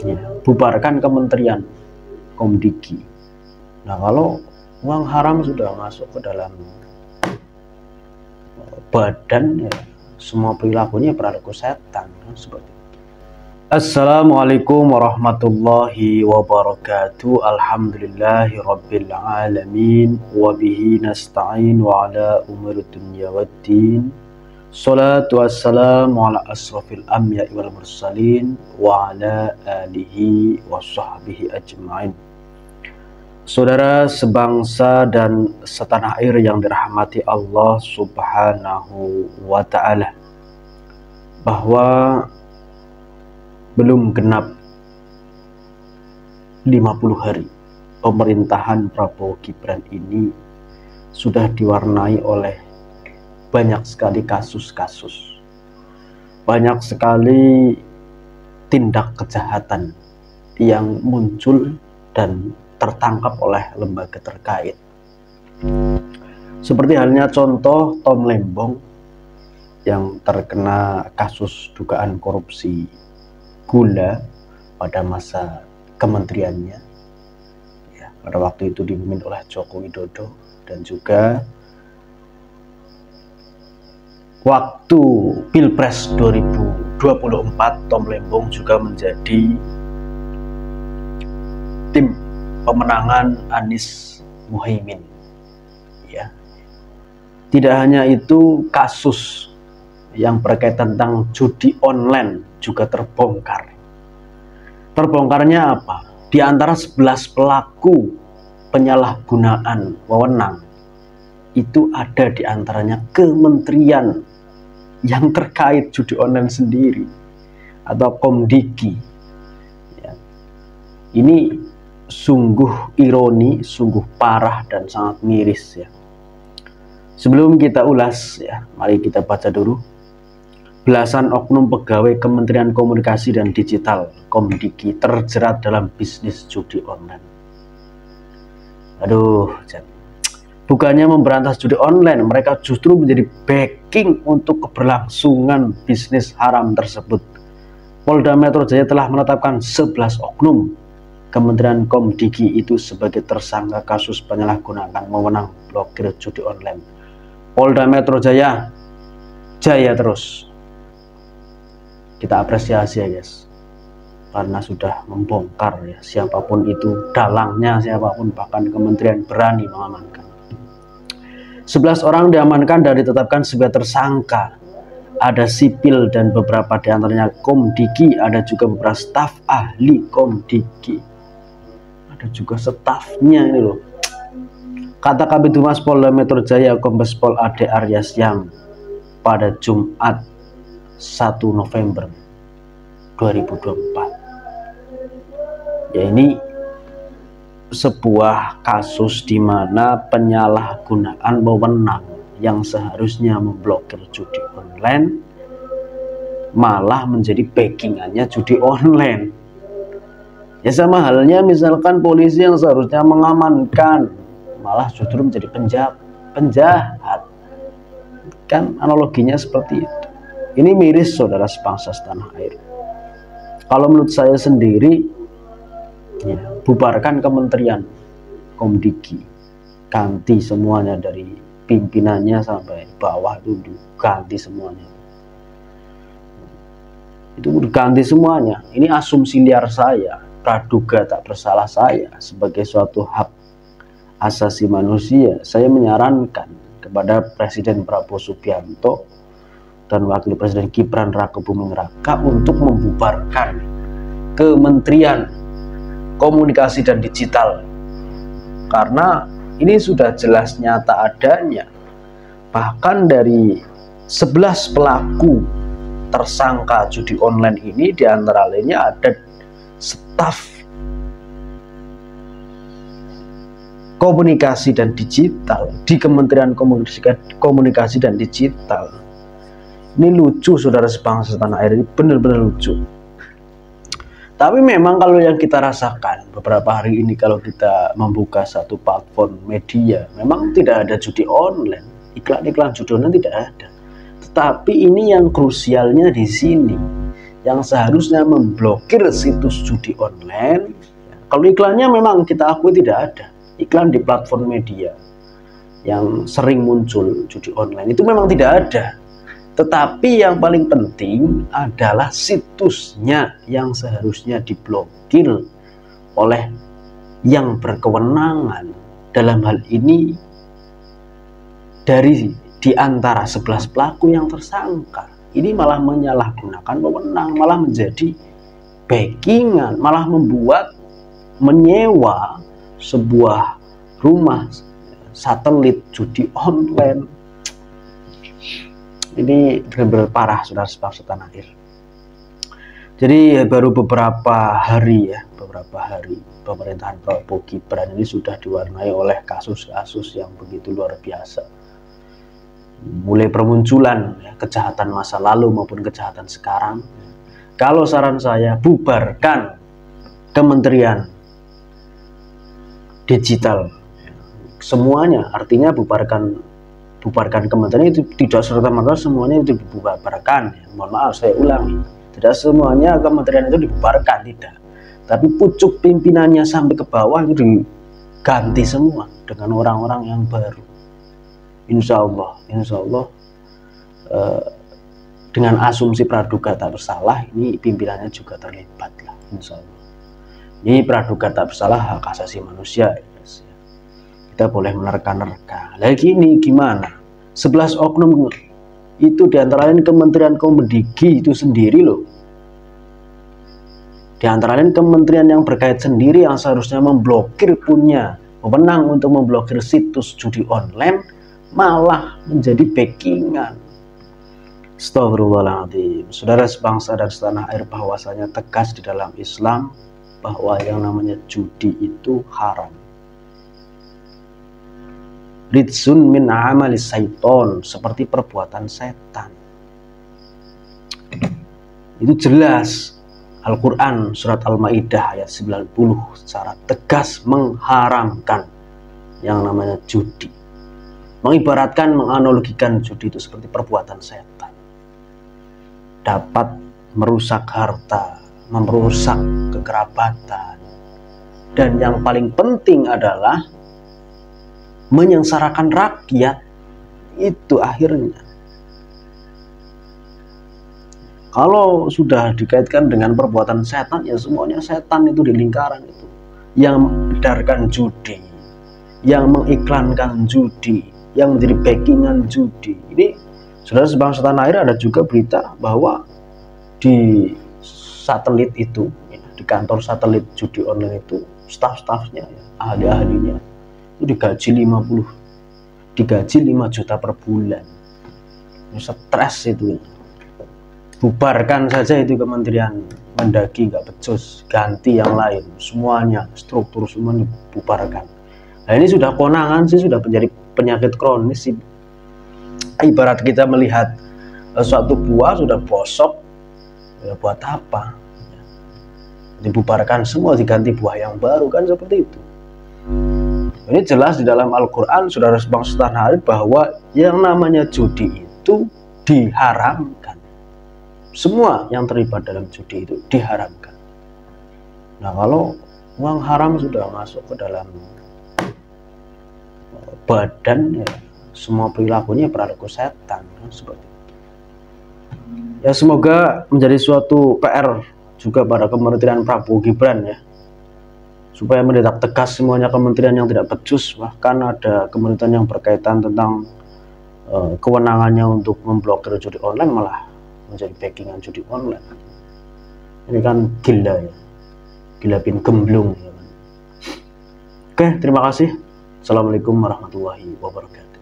Ya, bubarkan kementerian Komdiki. Nah, kalau uang haram sudah masuk ke dalam badan, ya, semua perilakunya perilaku setan, kan, seperti itu. Assalamualaikum warahmatullahi wabarakatuh. Alhamdulillahi rabbil alamin, wabihi nasta'in wa ala umuri dunya waddin. Salatu wassalamu ala asrafil anbiya'i wal mursalin wa ala alihi wa sahbihi ajma'in. Saudara sebangsa dan setanah air yang dirahmati Allah subhanahu wa ta'ala, bahwa belum genap 50 hari pemerintahan Prabowo Gibran ini sudah diwarnai oleh banyak sekali kasus-kasus, banyak sekali tindak kejahatan yang muncul dan tertangkap oleh lembaga terkait. Seperti halnya contoh Tom Lembong yang terkena kasus dugaan korupsi gula pada masa kementeriannya, ya, pada waktu itu dipimpin oleh Joko Widodo, dan juga waktu Pilpres 2024 Tom Lembong juga menjadi tim pemenangan Anies Muhaimin. Ya. Tidak hanya itu, kasus yang berkaitan tentang judi online juga terbongkar. Terbongkarnya apa? Di antara 11 pelaku penyalahgunaan wewenang, itu ada di antaranya kementerian yang terkait judi online sendiri, atau Komdiki. Ya. Ini sungguh ironi, sungguh parah dan sangat miris, ya. Sebelum kita ulas, ya, mari kita baca dulu. Belasan oknum pegawai Kementerian Komunikasi dan Digital Komdiki terjerat dalam bisnis judi online. Aduh, bukannya memberantas judi online, mereka justru menjadi backing untuk keberlangsungan bisnis haram tersebut. Polda Metro Jaya telah menetapkan 11 oknum Kementerian Komdiki itu sebagai tersangka kasus penyalahgunaan wewenang blokir judi online. Polda Metro Jaya, jaya terus. Kita apresiasi, ya guys, karena sudah membongkar, ya, siapapun itu dalangnya, siapapun, bahkan kementerian berani mengamankan. 11 orang diamankan dan ditetapkan sebagai tersangka. Ada sipil dan beberapa diantaranya Komdiki, ada juga beberapa staf ahli Komdiki, ada juga stafnya ini loh. Kata Kabid Humas Polda Metro Jaya Kombes Pol Ade Aryasyam pada Jumat 1 November 2024. Ya, ini sebuah kasus di mana penyalahgunaan wewenang yang seharusnya memblokir judi online malah menjadi backingannya judi online. Ya, sama halnya misalkan polisi yang seharusnya mengamankan malah justru menjadi penjahat. Kan analoginya seperti itu. Ini miris, saudara sebangsa setanah air. Kalau menurut saya sendiri, ya, bubarkan kementerian Komdiki, ganti semuanya dari pimpinannya sampai bawah itu, ganti semuanya. Itu ganti semuanya. Ini asumsi liar saya, praduga tak bersalah saya sebagai suatu hak asasi manusia. Saya menyarankan kepada Presiden Prabowo Subianto dan Wakil Presiden Gibran Rakebuming Raka untuk membubarkan Kementerian Komunikasi dan Digital, karena ini sudah jelas nyata adanya. Bahkan dari 11 pelaku tersangka judi online ini, diantara lainnya ada staf komunikasi dan digital di Kementerian Komunikasi dan Digital. Ini lucu, saudara sebangsa tanah air, ini benar-benar lucu. Tapi memang kalau yang kita rasakan beberapa hari ini, kalau kita membuka satu platform media, memang tidak ada judi online, iklan-iklan judi online tidak ada. Tetapi ini yang krusialnya di sini, yang seharusnya memblokir situs judi online. Kalau iklannya memang kita akui tidak ada iklan di platform media yang sering muncul judi online, itu memang tidak ada. Tetapi yang paling penting adalah situsnya yang seharusnya diblokir oleh yang berkewenangan. Dalam hal ini di antara 11 pelaku yang tersangka ini malah menyalahgunakan wewenang, malah menjadi backingan, malah menyewa sebuah rumah satelit judi online. Ini benar-benar parah, saudara sebangsa tanah air. Jadi baru beberapa hari pemerintahan Prabowo Gibran ini sudah diwarnai oleh kasus-kasus yang begitu luar biasa. Mulai permunculan kejahatan masa lalu maupun kejahatan sekarang. Kalau saran saya, bubarkan Kementerian Digital semuanya, artinya bubarkan kementerian itu tidak serta-merta semuanya itu dibubarkan. Mohon maaf, saya ulangi, tidak semuanya kementerian itu dibubarkan, tidak, tapi pucuk pimpinannya sampai ke bawah itu diganti semua dengan orang-orang yang baru. Insya Allah dengan asumsi praduga tak bersalah, ini pimpinannya juga terlibat lah, insya Allah. Ini praduga tak bersalah hak asasi manusia, kita boleh menerka-nerka. Lagi ini gimana? 11 oknum itu diantara lain Kementerian Kommendigi itu sendiri loh. Diantara lain kementerian yang berkait sendiri yang seharusnya memblokir, punya wewenang untuk memblokir situs judi online, malah menjadi backingan. Astagfirullahaladzim. Saudara sebangsa dan setanah air, bahwasanya tegas di dalam Islam bahwa yang namanya judi itu haram. Ridsun min amalis syaiton, seperti perbuatan setan. Itu jelas. Al-Quran surat Al-Ma'idah ayat 90 secara tegas mengharamkan yang namanya judi. Mengibaratkan, menganalogikan judi itu seperti perbuatan setan. Dapat merusak harta, merusak kekerabatan, dan yang paling penting adalah menyengsarakan rakyat. Itu akhirnya. Kalau sudah dikaitkan dengan perbuatan setan, ya semuanya setan itu di lingkaran itu. Yang mengedarkan judi, yang mengiklankan judi, yang menjadi backingan judi. Ini saudara sebangsa tanah air, ada juga berita bahwa di satelit itu, di kantor satelit judi online itu, staf-stafnya, ahli-ahlinya itu digaji 5 juta per bulan. Stres itu. Bubarkan saja itu Kementerian Mendagri, nggak becus, ganti yang lain, semuanya struktur semuanya dibubarkan. Nah ini sudah konangan sih, sudah menjadi penyakit kronis sih. Ibarat kita melihat suatu buah sudah bosok, ya buat apa? Dibubarkan semua, diganti buah yang baru, kan seperti itu. Ini jelas di dalam Al-Quran, saudara sebangsa tanah air, bahwa yang namanya judi itu diharamkan. Semua yang terlibat dalam judi itu diharamkan. Nah kalau uang haram sudah masuk ke dalam badan, ya semua perilakunya perilaku setan, kan, seperti itu. Ya semoga menjadi suatu PR juga pada Kementerian Prabowo Gibran ya, supaya menindak tegas semuanya kementerian yang tidak becus. Bahkan ada kementerian yang berkaitan tentang kewenangannya untuk memblokir judi online malah menjadi backingan judi online. Ini kan gila ya, gila bin gemblung ya kan? Oke, terima kasih. Assalamualaikum warahmatullahi wabarakatuh.